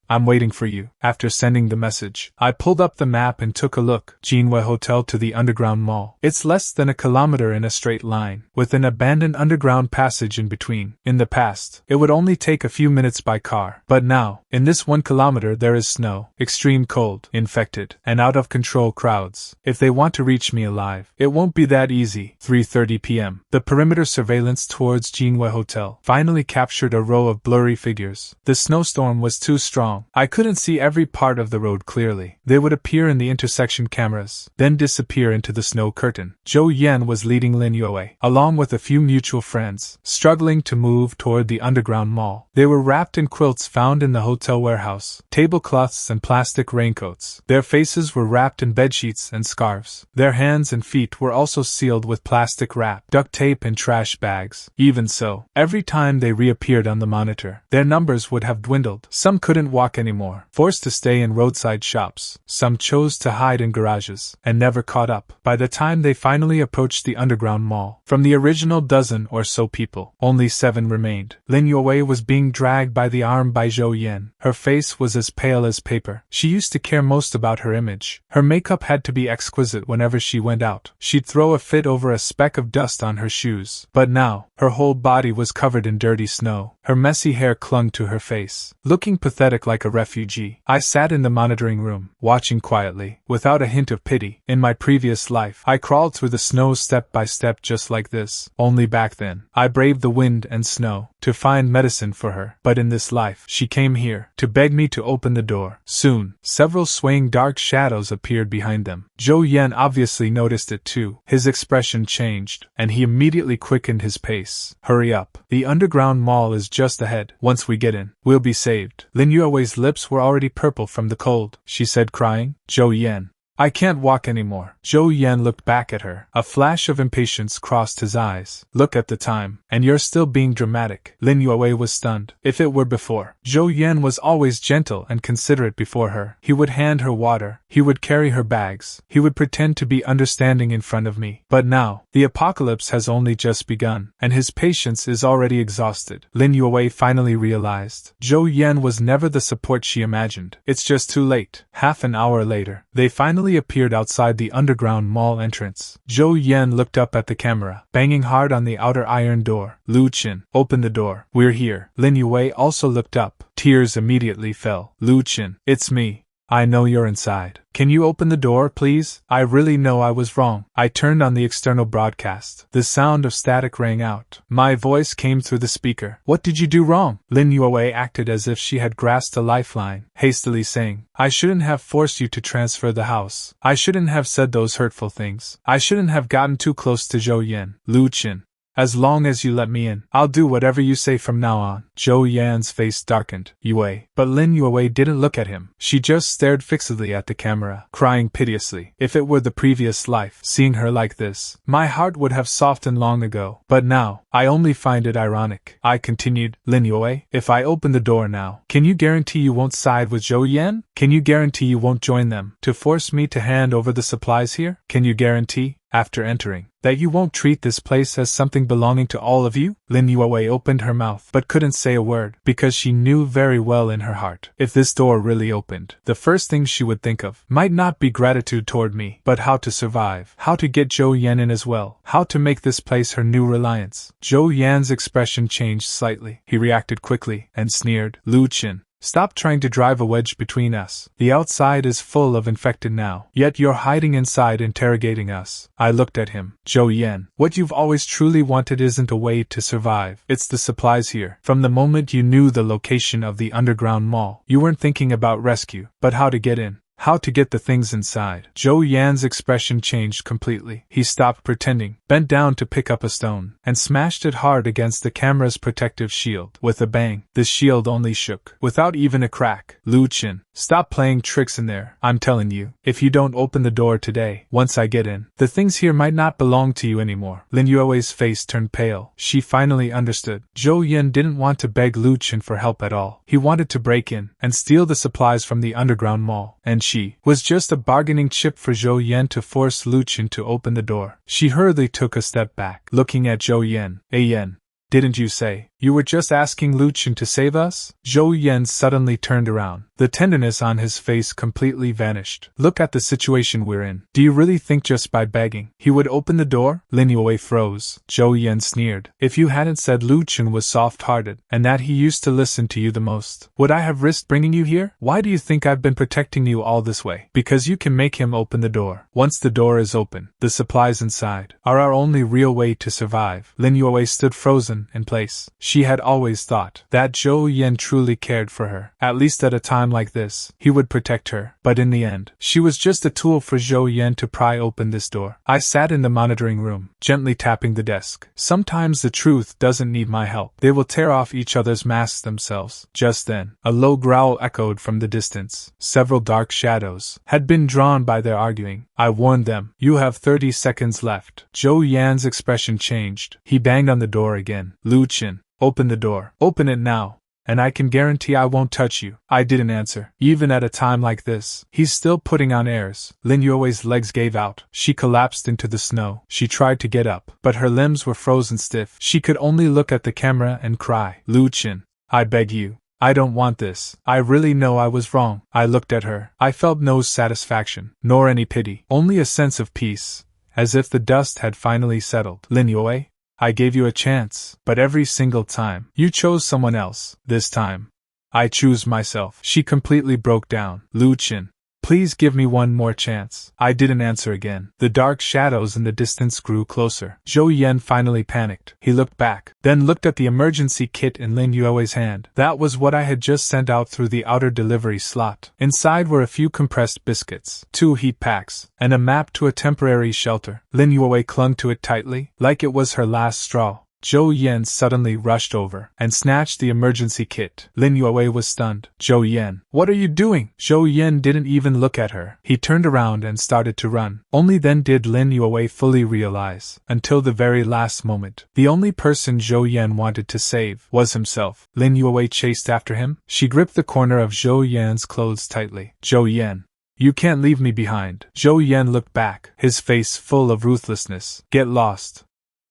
I'm waiting for you. After sending the message, I pulled up the map and took a look. Jinwei Hotel to the underground mall. It's less than a kilometer in a straight line, with an abandoned underground passage in between. In the past, it would only take a few minutes by car. But now, in this 1 kilometer there is snow, extreme cold, infected, and out-of-control crowds. If they want to reach me alive, it won't be that easy. 3:30 p.m. The perimeter surveillance towards Jinwei Hotel finally captured a row of blurry figures. The snowstorm was too strong. I couldn't see every part of the road clearly. They would appear in the intersection cameras, then disappear into the snow curtain. Zhou Yan was leading Lin Yuewei, along with a few mutual friends, struggling to move toward the underground mall. They were wrapped in quilts found in the hotel warehouse, tablecloths and plastic raincoats. Their faces were wrapped in bedsheets and scarves. Their hands and feet were also sealed with plastic wrap, duct tape and trash bags. Even so, every time they reappeared on the monitor, their numbers would have dwindled. Some couldn't walk anymore, forced to stay in roadside shops. Some chose to hide in garages, and never caught up. By the time they finally approached the underground mall, from the original dozen or so people, only 7 remained. Lin Yuewei was being dragged by the arm by Zhou Yan. Her face was as pale as paper. She used to care most about her image. Her makeup had to be exquisite whenever she went out. She'd throw a fit over a speck of dust on her shoes. But now, her whole body was covered in dirty snow. Her messy hair clung to her face, looking pathetic like a refugee. I sat in the monitoring room, watching quietly, without a hint of pity. In my previous life, I crawled through the snow step by step just like this. Only back then, I braved the wind and snow to find medicine for her. But in this life, she came here to beg me to open the door. Soon, several swaying dark shadows appeared behind them. Zhou Yan obviously noticed it too. His expression changed, and he immediately quickened his pace. Hurry up. The underground mall is just ahead. Once we get in, we'll be saved. Lin Yuewei's lips were already purple from the cold. She said, crying, Zhou Yan, I can't walk anymore. Zhou Yan looked back at her. A flash of impatience crossed his eyes. Look at the time, and you're still being dramatic. Lin Yuewei was stunned. If it were before, Zhou Yan was always gentle and considerate before her. He would hand her water. He would carry her bags. He would pretend to be understanding in front of me. But now, the apocalypse has only just begun, and his patience is already exhausted. Lin Yuewei finally realized. Zhou Yan was never the support she imagined. It's just too late. Half an hour later, they finally appeared outside the underground mall entrance. Zhou Yan looked up at the camera, banging hard on the outer iron door. Lu Qin, open the door. We're here. Lin Yuewei also looked up. Tears immediately fell. Lu Qin, it's me. I know you're inside. Can you open the door, please? I really know I was wrong. I turned on the external broadcast. The sound of static rang out. My voice came through the speaker. What did you do wrong? Lin Yuewei acted as if she had grasped a lifeline, hastily saying, I shouldn't have forced you to transfer the house. I shouldn't have said those hurtful things. I shouldn't have gotten too close to Zhou Yan. Lu Qin, as long as you let me in, I'll do whatever you say from now on. Zhou Yan's face darkened. Yuewei. But Lin Yuewei didn't look at him. She just stared fixedly at the camera, crying piteously. If it were the previous life, seeing her like this, my heart would have softened long ago. But now, I only find it ironic. I continued, Lin Yuewei, if I open the door now, can you guarantee you won't side with Zhou Yan? Can you guarantee you won't join them to force me to hand over the supplies here? Can you guarantee? after entering, that you won't treat this place as something belonging to all of you? Lin Yuewei opened her mouth but couldn't say a word, because she knew very well in her heart, if this door really opened, the first thing she would think of might not be gratitude toward me, but how to survive, how to get Zhou Yan in as well, how to make this place her new reliance. Zhou Yan's expression changed slightly. He reacted quickly and sneered, "Lu Qin, stop trying to drive a wedge between us. The outside is full of infected now, yet you're hiding inside interrogating us." I looked at him. "Zhou Yan, what you've always truly wanted isn't a way to survive. It's the supplies here. From the moment you knew the location of the underground mall, you weren't thinking about rescue, but how to get in. How to get the things inside." Zhou Yan's expression changed completely. He stopped pretending, bent down to pick up a stone, and smashed it hard against the camera's protective shield. With a bang, the shield only shook, without even a crack. "Lu Qin, stop playing tricks in there. I'm telling you, if you don't open the door today, once I get in, the things here might not belong to you anymore." Lin Yuewei's face turned pale. She finally understood. Zhou Yan didn't want to beg Lu Qin for help at all. He wanted to break in and steal the supplies from the underground mall, and she was just a bargaining chip for Zhou Yan to force Lu Qin to open the door. She hurriedly took a step back, looking at Zhou Yan. Yan, didn't you say you were just asking Lu Qin to save us?" Zhou Yan suddenly turned around. The tenderness on his face completely vanished. "Look at the situation we're in. Do you really think just by begging he would open the door?" Lin Yuewei froze. Zhou Yan sneered. "If you hadn't said Lu Qin was soft-hearted, and that he used to listen to you the most, would I have risked bringing you here? Why do you think I've been protecting you all this way? Because you can make him open the door. Once the door is open, the supplies inside are our only real way to survive." Lin Yuewei stood frozen in place. She had always thought that Zhou Yan truly cared for her. At least at a time like this, he would protect her. But in the end, she was just a tool for Zhou Yan to pry open this door. I sat in the monitoring room, gently tapping the desk. Sometimes the truth doesn't need my help. They will tear off each other's masks themselves. Just then, a low growl echoed from the distance. Several dark shadows had been drawn by their arguing. I warned them. "You have 30 seconds left." Zhou Yan's expression changed. He banged on the door again. "Lu Qin, open the door. Open it now, and I can guarantee I won't touch you." I didn't answer. Even at a time like this, he's still putting on airs. Lin Yuewei's legs gave out. She collapsed into the snow. She tried to get up, but her limbs were frozen stiff. She could only look at the camera and cry, "Lu Qin, I beg you. I don't want this. I really know I was wrong." I looked at her. I felt no satisfaction, nor any pity, only a sense of peace, as if the dust had finally settled. "Lin Yuewei, I gave you a chance, but every single time, you chose someone else. This time, I choose myself." She completely broke down. "Lu Qin, please give me one more chance." I didn't answer again. The dark shadows in the distance grew closer. Zhou Yan finally panicked. He looked back, then looked at the emergency kit in Lin Yuewei's hand. That was what I had just sent out through the outer delivery slot. Inside were a few compressed biscuits, 2 heat packs, and a map to a temporary shelter. Lin Yuewei clung to it tightly, like it was her last straw. Zhou Yan suddenly rushed over and snatched the emergency kit. Lin Yuewei was stunned. "Zhou Yan, what are you doing?" Zhou Yan didn't even look at her. He turned around and started to run. Only then did Lin Yuewei fully realize, until the very last moment, the only person Zhou Yan wanted to save was himself. Lin Yuewei chased after him. She gripped the corner of Zhou Yan's clothes tightly. "Zhou Yan, you can't leave me behind." Zhou Yan looked back, his face full of ruthlessness. "Get lost."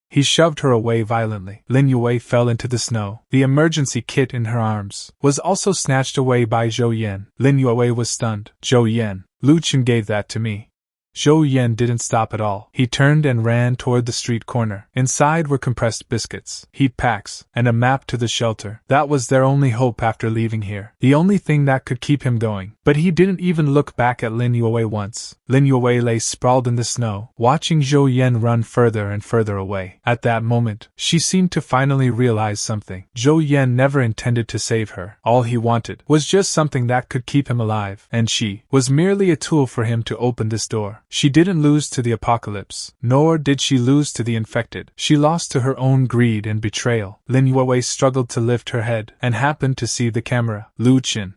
He shoved her away violently. Lin Yuewei fell into the snow. The emergency kit in her arms was also snatched away by Zhou Yan. Lin Yuewei was stunned. "Zhou Yan, Lu Qin gave that to me." Zhou Yan didn't stop at all. He turned and ran toward the street corner. Inside were compressed biscuits, heat packs, and a map to the shelter. That was their only hope after leaving here. The only thing that could keep him going. But he didn't even look back at Lin Yuewei once. Lin Yuewei lay sprawled in the snow, watching Zhou Yan run further and further away. At that moment, she seemed to finally realize something. Zhou Yan never intended to save her. All he wanted was just something that could keep him alive, and she was merely a tool for him to open this door. She didn't lose to the apocalypse, nor did she lose to the infected. She lost to her own greed and betrayal. Lin Yuewei struggled to lift her head and happened to see the camera. "Lu Qin,"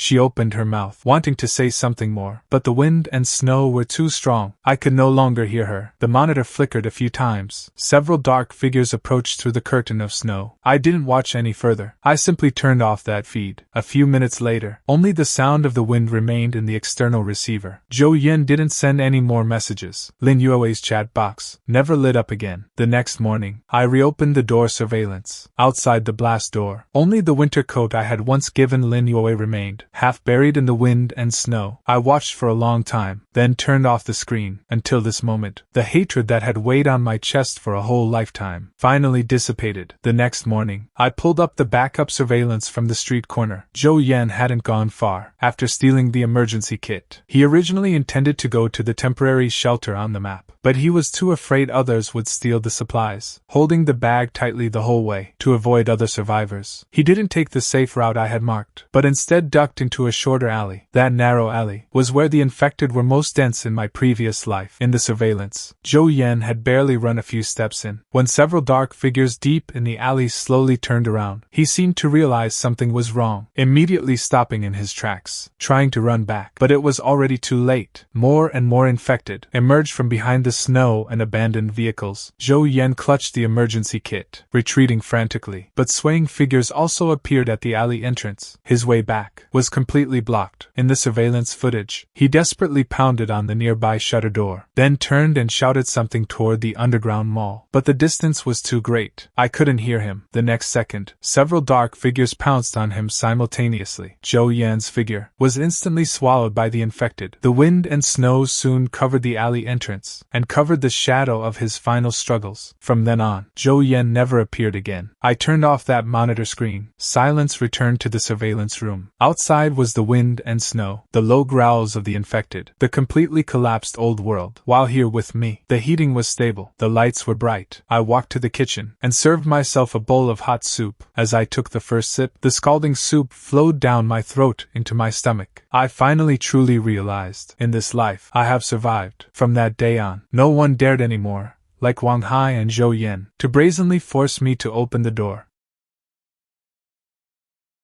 She opened her mouth, wanting to say something more, but the wind and snow were too strong. I could no longer hear her. The monitor flickered a few times. Several dark figures approached through the curtain of snow. I didn't watch any further. I simply turned off that feed. A few minutes later, only the sound of the wind remained in the external receiver. Zhou Yin didn't send any more messages. Lin Yuewei's chat box never lit up again. The next morning, I reopened the door surveillance. Outside the blast door, only the winter coat I had once given Lin Yuewei remained, half buried in the wind and snow. I watched for a long time, then turned off the screen. Until this moment, the hatred that had weighed on my chest for a whole lifetime finally dissipated. The next morning, I pulled up the backup surveillance from the street corner. Zhou Yan hadn't gone far. After stealing the emergency kit, he originally intended to go to the temporary shelter on the map, but he was too afraid others would steal the supplies. Holding the bag tightly the whole way, to avoid other survivors, he didn't take the safe route I had marked, but instead ducked into a shorter alley. That narrow alley was where the infected were most dense in my previous life. In the surveillance, Zhou Yan had barely run a few steps in, when several dark figures deep in the alley slowly turned around. He seemed to realize something was wrong, immediately stopping in his tracks, trying to run back, but it was already too late. More and more infected emerged from behind the snow and abandoned vehicles. Zhou Yan clutched the emergency kit, retreating frantically, but swaying figures also appeared at the alley entrance. His way back was completely blocked. In the surveillance footage, he desperately pounded on the nearby shutter door, then turned and shouted something toward the underground mall, but the distance was too great. I couldn't hear him. The next second, several dark figures pounced on him simultaneously. Zhou Yan's figure was instantly swallowed by the infected. The wind and snow soon covered the alley entrance, and covered the shadow of his final struggles. From then on, Zhou Yan never appeared again. I turned off that monitor screen. Silence returned to the surveillance room. Outside was the wind and snow, the low growls of the infected, the completely collapsed old world. While here with me, the heating was stable, the lights were bright. I walked to the kitchen, and served myself a bowl of hot soup. As I took the first sip, the scalding soup flowed down my throat into my stomach. I finally truly realized, in this life, I have survived. From that day on, no one dared anymore, like Wang Hai and Zhou Yan, to brazenly force me to open the door.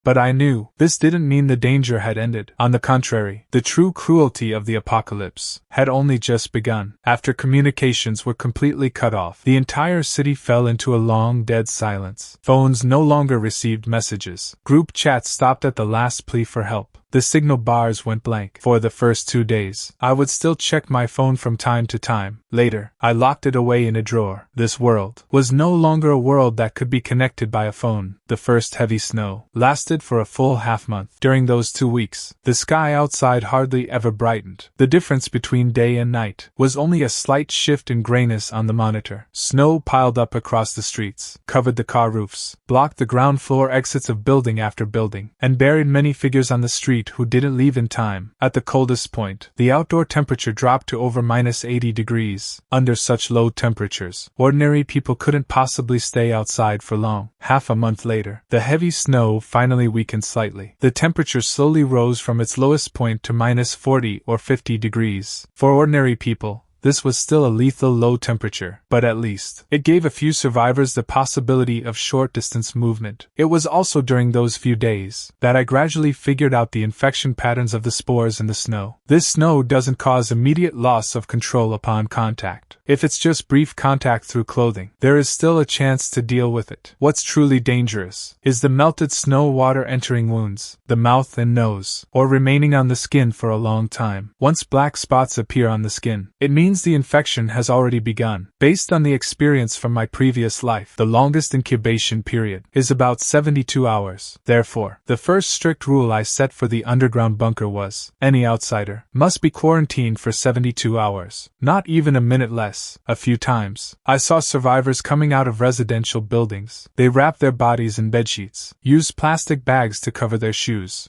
But I knew this didn't mean the danger had ended. On the contrary, the true cruelty of the apocalypse had only just begun. After communications were completely cut off, the entire city fell into a long dead silence. Phones no longer received messages. Group chats stopped at the last plea for help. The signal bars went blank. For the first 2 days, I would still check my phone from time to time. Later, I locked it away in a drawer. This world was no longer a world that could be connected by a phone. The first heavy snow lasted for a full half-month. During those 2 weeks, the sky outside hardly ever brightened. The difference between day and night was only a slight shift in grayness on the monitor. Snow piled up across the streets, covered the car roofs, blocked the ground floor exits of building after building, and buried many figures on the street who didn't leave in time. At the coldest point, the outdoor temperature dropped to over -80 degrees. Under such low temperatures, ordinary people couldn't possibly stay outside for long. Half a month later, the heavy snow finally weakened slightly. The temperature slowly rose from its lowest point to -40 or 50 degrees. For ordinary people, this was still a lethal low temperature, but at least it gave a few survivors the possibility of short-distance movement. It was also during those few days that I gradually figured out the infection patterns of the spores in the snow. This snow doesn't cause immediate loss of control upon contact. If it's just brief contact through clothing, there is still a chance to deal with it. What's truly dangerous is the melted snow water entering wounds, the mouth and nose, or remaining on the skin for a long time. Once black spots appear on the skin, it means the infection has already begun. Based on the experience from my previous life, the longest incubation period is about 72 hours. Therefore, the first strict rule I set for the underground bunker was, any outsider must be quarantined for 72 hours, not even a minute less. A few times, I saw survivors coming out of residential buildings. They wrapped their bodies in bedsheets, used plastic bags to cover their shoes,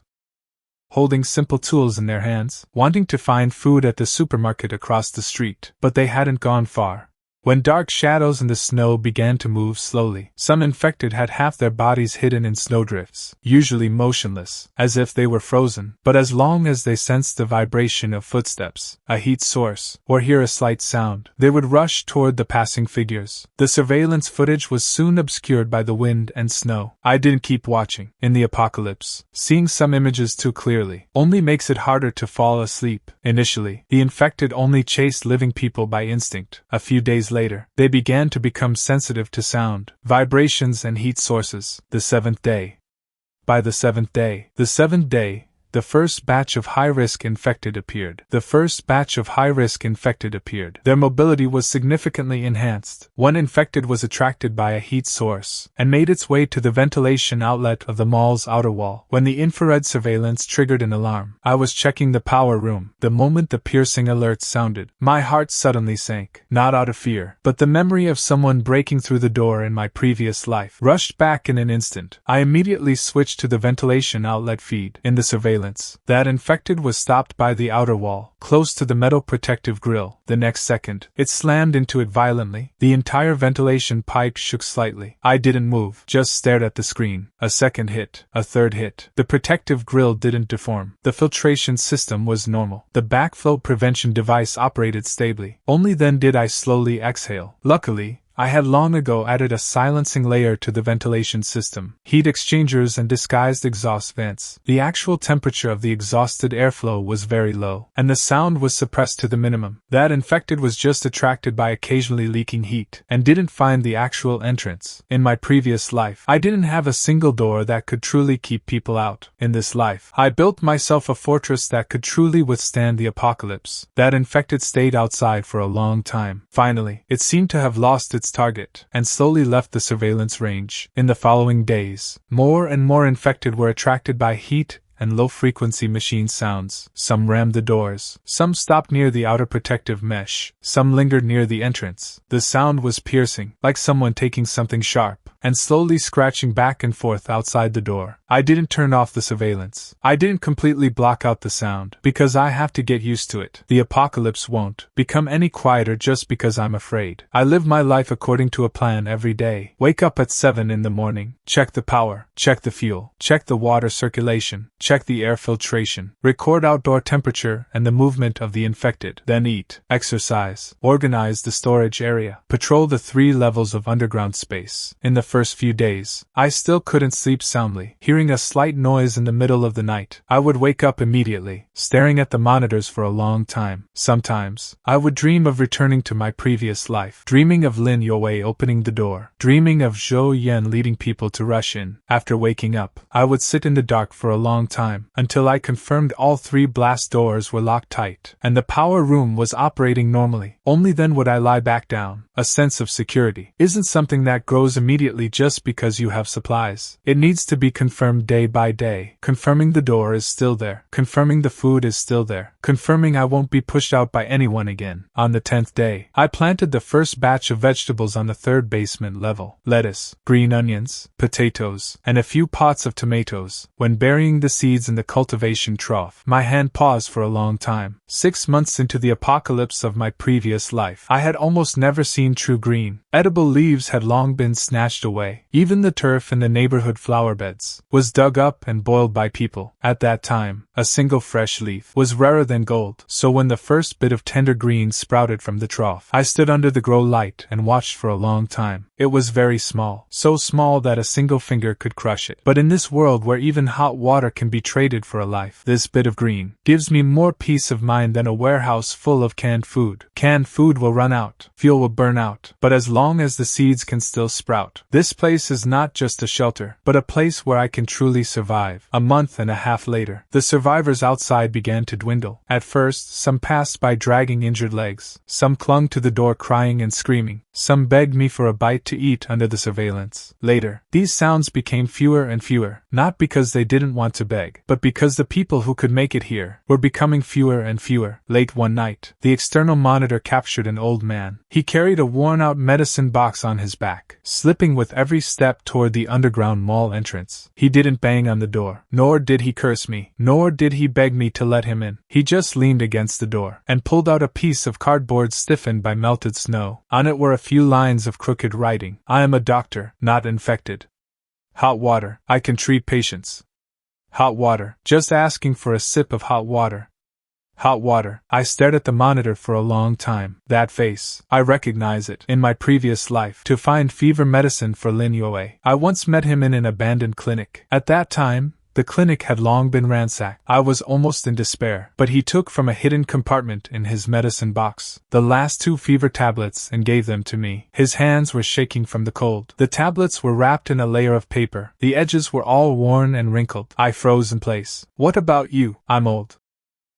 holding simple tools in their hands, wanting to find food at the supermarket across the street. But they hadn't gone far. When dark shadows in the snow began to move slowly, some infected had half their bodies hidden in snowdrifts, usually motionless, as if they were frozen, but as long as they sensed the vibration of footsteps, a heat source, or hear a slight sound, they would rush toward the passing figures. The surveillance footage was soon obscured by the wind and snow. I didn't keep watching. In the apocalypse, seeing some images too clearly only makes it harder to fall asleep. Initially, the infected only chased living people by instinct. A few days later, they began to become sensitive to sound, vibrations and heat sources. The seventh day. By the seventh day, the first batch of high-risk infected appeared. Their mobility was significantly enhanced. One infected was attracted by a heat source and made its way to the ventilation outlet of the mall's outer wall. When the infrared surveillance triggered an alarm, I was checking the power room. The moment the piercing alert sounded, my heart suddenly sank. Not out of fear, but the memory of someone breaking through the door in my previous life rushed back in an instant. I immediately switched to the ventilation outlet feed. In the surveillance, that infected was stopped by the outer wall, close to the metal protective grill. The next second, it slammed into it violently. The entire ventilation pipe shook slightly. I didn't move, just stared at the screen. A second hit, a third hit. The protective grill didn't deform. The filtration system was normal. The backflow prevention device operated stably. Only then did I slowly exhale. Luckily, I had long ago added a silencing layer to the ventilation system, heat exchangers and disguised exhaust vents. The actual temperature of the exhausted airflow was very low, and the sound was suppressed to the minimum. That infected was just attracted by occasionally leaking heat, and didn't find the actual entrance. In my previous life, I didn't have a single door that could truly keep people out. In this life, I built myself a fortress that could truly withstand the apocalypse. That infected stayed outside for a long time. Finally, it seemed to have lost its target, and slowly left the surveillance range. In the following days, more and more infected were attracted by heat and low-frequency machine sounds. Some rammed the doors, some stopped near the outer protective mesh, some lingered near the entrance. The sound was piercing, like someone taking something sharp and slowly scratching back and forth outside the door. I didn't turn off the surveillance. I didn't completely block out the sound, because I have to get used to it. The apocalypse won't become any quieter just because I'm afraid. I live my life according to a plan every day. Wake up at 7 in the morning, check the power, check the fuel, check the water circulation, check the air filtration, record outdoor temperature and the movement of the infected, then eat, exercise, organize the storage area, patrol the 3 levels of underground space. In the first few days, I still couldn't sleep soundly. Hearing a slight noise in the middle of the night, I would wake up immediately, staring at the monitors for a long time. Sometimes, I would dream of returning to my previous life, dreaming of Lin Yuewei opening the door, dreaming of Zhou Yan leading people to rush in. After waking up, I would sit in the dark for a long time, until I confirmed all 3 blast doors were locked tight, and the power room was operating normally. Only then would I lie back down. A sense of security isn't something that grows immediately just because you have supplies. It needs to be confirmed day by day. Confirming the door is still there. Confirming the food is still there. Confirming I won't be pushed out by anyone again. On the 10th day, I planted the first batch of vegetables on the 3rd basement level. Lettuce, green onions, potatoes, and a few pots of tomatoes. When burying the seeds in the cultivation trough, my hand paused for a long time. 6 months into the apocalypse of my previous life, I had almost never seen true green. Edible leaves had long been snatched away. Even the turf in the neighborhood flower beds was dug up and boiled by people. At that time, a single fresh leaf was rarer than gold. So when the first bit of tender green sprouted from the trough, I stood under the grow light and watched for a long time. It was very small, so small that a single finger could crush it. But in this world where even hot water can be traded for a life, this bit of green gives me more peace of mind than a warehouse full of canned food. Canned food will run out, fuel will burn out, but as long as the seeds can still sprout, this place is not just a shelter, but a place where I can truly survive. A month and a half later, the survivors outside began to dwindle. At first, some passed by dragging injured legs, some clung to the door crying and screaming, some begged me for a bite to eat under the surveillance. Later, these sounds became fewer and fewer, not because they didn't want to beg, but because the people who could make it here were becoming fewer and fewer. Late one night, the external monitor captured an old man. He carried a worn-out medicine box on his back, slipping with with every step toward the underground mall entrance. He didn't bang on the door, nor did he curse me, nor did he beg me to let him in. He just leaned against the door and pulled out a piece of cardboard stiffened by melted snow. On it were a few lines of crooked writing. I am a doctor, not infected. Hot water. I can treat patients. Hot water. Just asking for a sip of hot water. Hot water. I stared at the monitor for a long time. That face. I recognize it. In my previous life. To find fever medicine for Lin Yuewei. I once met him in an abandoned clinic. At that time, the clinic had long been ransacked. I was almost in despair, but he took from a hidden compartment in his medicine box the last 2 fever tablets and gave them to me. His hands were shaking from the cold. The tablets were wrapped in a layer of paper. The edges were all worn and wrinkled. I froze in place. What about you? I'm old.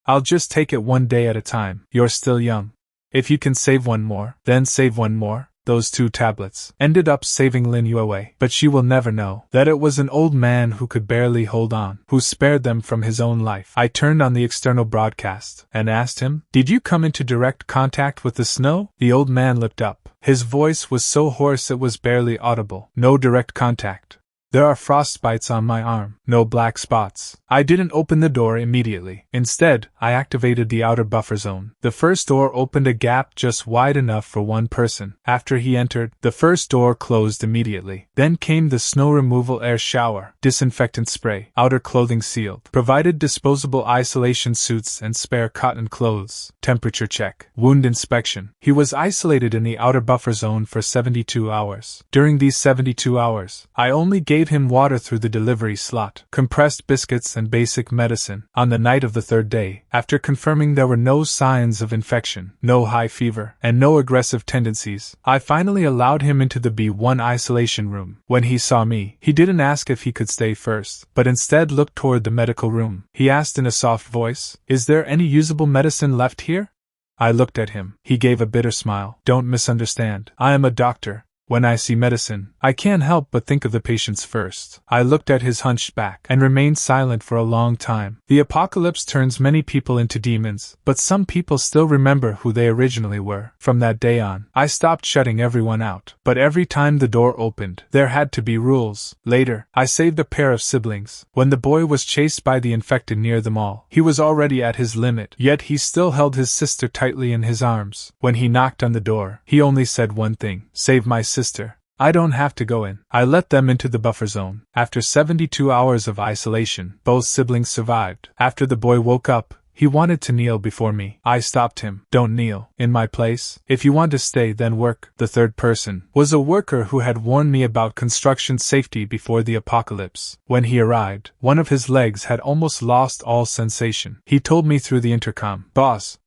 I'll just take it one day at a time. You're still young. If you can save one more, then save one more. Those 2 tablets ended up saving Lin Yuewei, but she will never know that it was an old man who could barely hold on, who spared them from his own life. I turned on the external broadcast and asked him, "Did you come into direct contact with the snow?" The old man looked up. His voice was so hoarse it was barely audible. No direct contact. There are frostbites on my arm, no black spots. I didn't open the door immediately. Instead, I activated the outer buffer zone. The first door opened a gap just wide enough for one person. After he entered, the first door closed immediately. Then came the snow removal air shower, disinfectant spray, outer clothing sealed, provided disposable isolation suits and spare cotton clothes, temperature check, wound inspection. He was isolated in the outer buffer zone for 72 hours. During these 72 hours, I only gave him water through the delivery slot, compressed biscuits and basic medicine. On the night of the 3rd day, after confirming there were no signs of infection, no high fever, and no aggressive tendencies, I finally allowed him into the B1 isolation room. When he saw me, he didn't ask if he could stay first, but instead looked toward the medical room. He asked in a soft voice, "Is there any usable medicine left here?" I looked at him. He gave a bitter smile. "Don't misunderstand. I am a doctor. When I see medicine, I can't help but think of the patients first." I looked at his hunched back and remained silent for a long time. The apocalypse turns many people into demons, but some people still remember who they originally were. From that day on, I stopped shutting everyone out, but every time the door opened, there had to be rules. Later, I saved a pair of siblings. When the boy was chased by the infected near the mall, he was already at his limit, yet he still held his sister tightly in his arms. When he knocked on the door, he only said one thing: "Save my sister." I don't have to go in. I let them into the buffer zone. After 72 hours of isolation, both siblings survived. After the boy woke up, he wanted to kneel before me. I stopped him. "Don't kneel in my place. If you want to stay, then work." The 3rd person was a worker who had warned me about construction safety before the apocalypse. When he arrived, one of his legs had almost lost all sensation. He told me through the intercom, "Boss,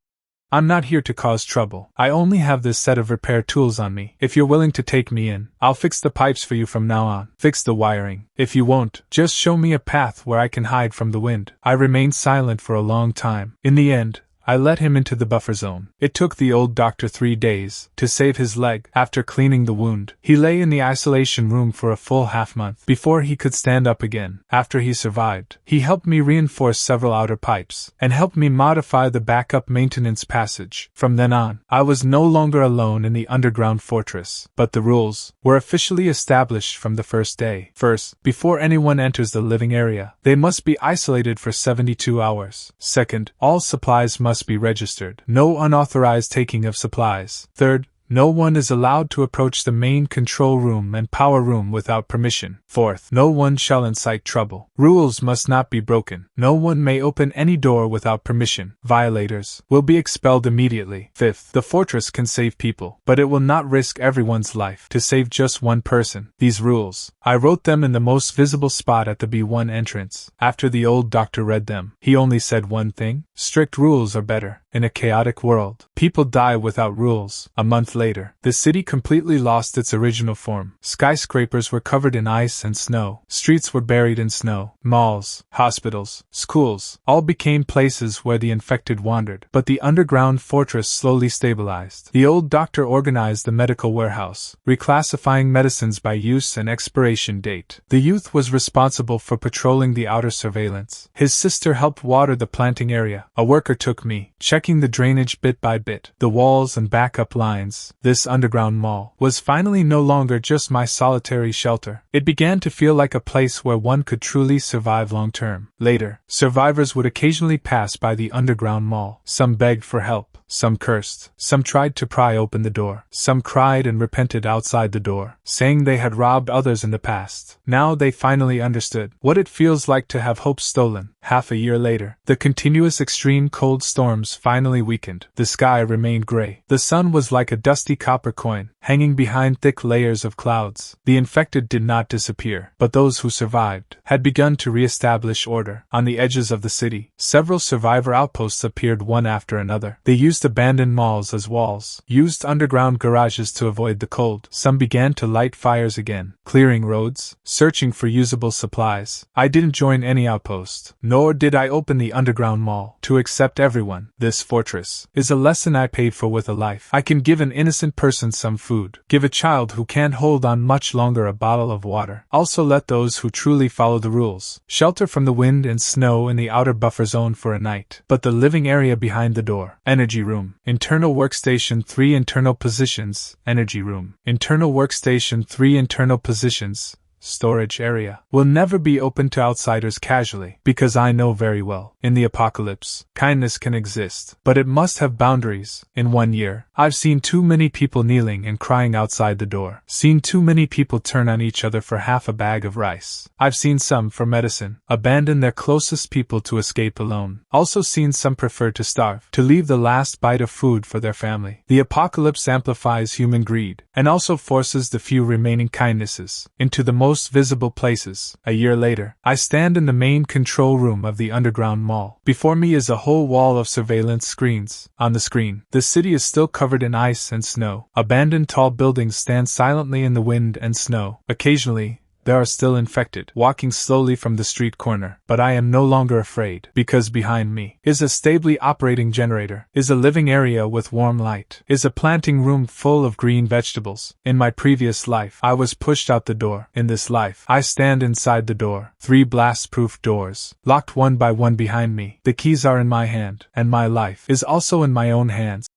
I'm not here to cause trouble. I only have this set of repair tools on me. If you're willing to take me in, I'll fix the pipes for you from now on. Fix the wiring. If you won't, just show me a path where I can hide from the wind." I remained silent for a long time. In the end, I let him into the buffer zone. It took the old doctor 3 days to save his leg. After cleaning the wound, he lay in the isolation room for a full half-month before he could stand up again. After he survived, he helped me reinforce several outer pipes and helped me modify the backup maintenance passage. From then on, I was no longer alone in the underground fortress, but the rules were officially established from the first day. First, before anyone enters the living area, they must be isolated for 72 hours. Second, all supplies must be registered. No unauthorized taking of supplies. Third, no one is allowed to approach the main control room and power room without permission. Fourth, no one shall incite trouble. Rules must not be broken. No one may open any door without permission. Violators will be expelled immediately. Fifth, the fortress can save people, but it will not risk everyone's life to save just one person. These rules, I wrote them in the most visible spot at the B1 entrance. After the old doctor read them, he only said one thing: strict rules are better. In a chaotic world, people die without rules. A month later, the city completely lost its original form. Skyscrapers were covered in ice and snow. Streets were buried in snow. Malls, hospitals, schools, all became places where the infected wandered. But the underground fortress slowly stabilized. The old doctor organized the medical warehouse, reclassifying medicines by use and expiration date. The youth was responsible for patrolling the outer surveillance. His sister helped water the planting area. A worker took me, checked checking the drainage bit by bit, the walls and backup lines. This underground mall was finally no longer just my solitary shelter. It began to feel like a place where one could truly survive long term. Later, survivors would occasionally pass by the underground mall. Some begged for help, some cursed, some tried to pry open the door, some cried and repented outside the door, saying they had robbed others in the past. Now they finally understood what it feels like to have hope stolen. Half a year later, the continuous extreme cold storms finally weakened. The sky remained gray. The sun was like a dusty copper coin, hanging behind thick layers of clouds. The infected did not disappear, but those who survived had begun to re-establish order. On the edges of the city, several survivor outposts appeared one after another. They used abandoned malls as walls, used underground garages to avoid the cold. Some began to light fires again, clearing roads, searching for usable supplies. I didn't join any outpost, nor did I open the underground mall to accept everyone. This fortress is a lesson I paid for with a life. I can give an innocent person some food, give a child who can't hold on much longer a bottle of water. Also let those who truly follow the rules shelter from the wind and snow in the outer buffer zone for a night. But the living area behind the door. Energy room. Internal workstation 3 internal positions. Energy room. Internal workstation 3 internal positions. Storage area will never be open to outsiders casually, because I know very well, in the apocalypse, kindness can exist, but it must have boundaries. In 1 year, I've seen too many people kneeling and crying outside the door, seen too many people turn on each other for half a bag of rice. I've seen some, for medicine, abandon their closest people to escape alone. Also seen some prefer to starve, to leave the last bite of food for their family. The apocalypse amplifies human greed, and also forces the few remaining kindnesses into the most visible places. A year later, I stand in the main control room of the underground mall. Before me is a whole wall of surveillance screens. On the screen, the city is still covered in ice and snow. Abandoned tall buildings stand silently in the wind and snow. Occasionally, there are still infected, walking slowly from the street corner, but I am no longer afraid, because behind me is a stably operating generator, is a living area with warm light, is a planting room full of green vegetables. In my previous life, I was pushed out the door. In this life, I stand inside the door. 3 blast-proof doors, locked one by one behind me. The keys are in my hand, and my life is also in my own hands.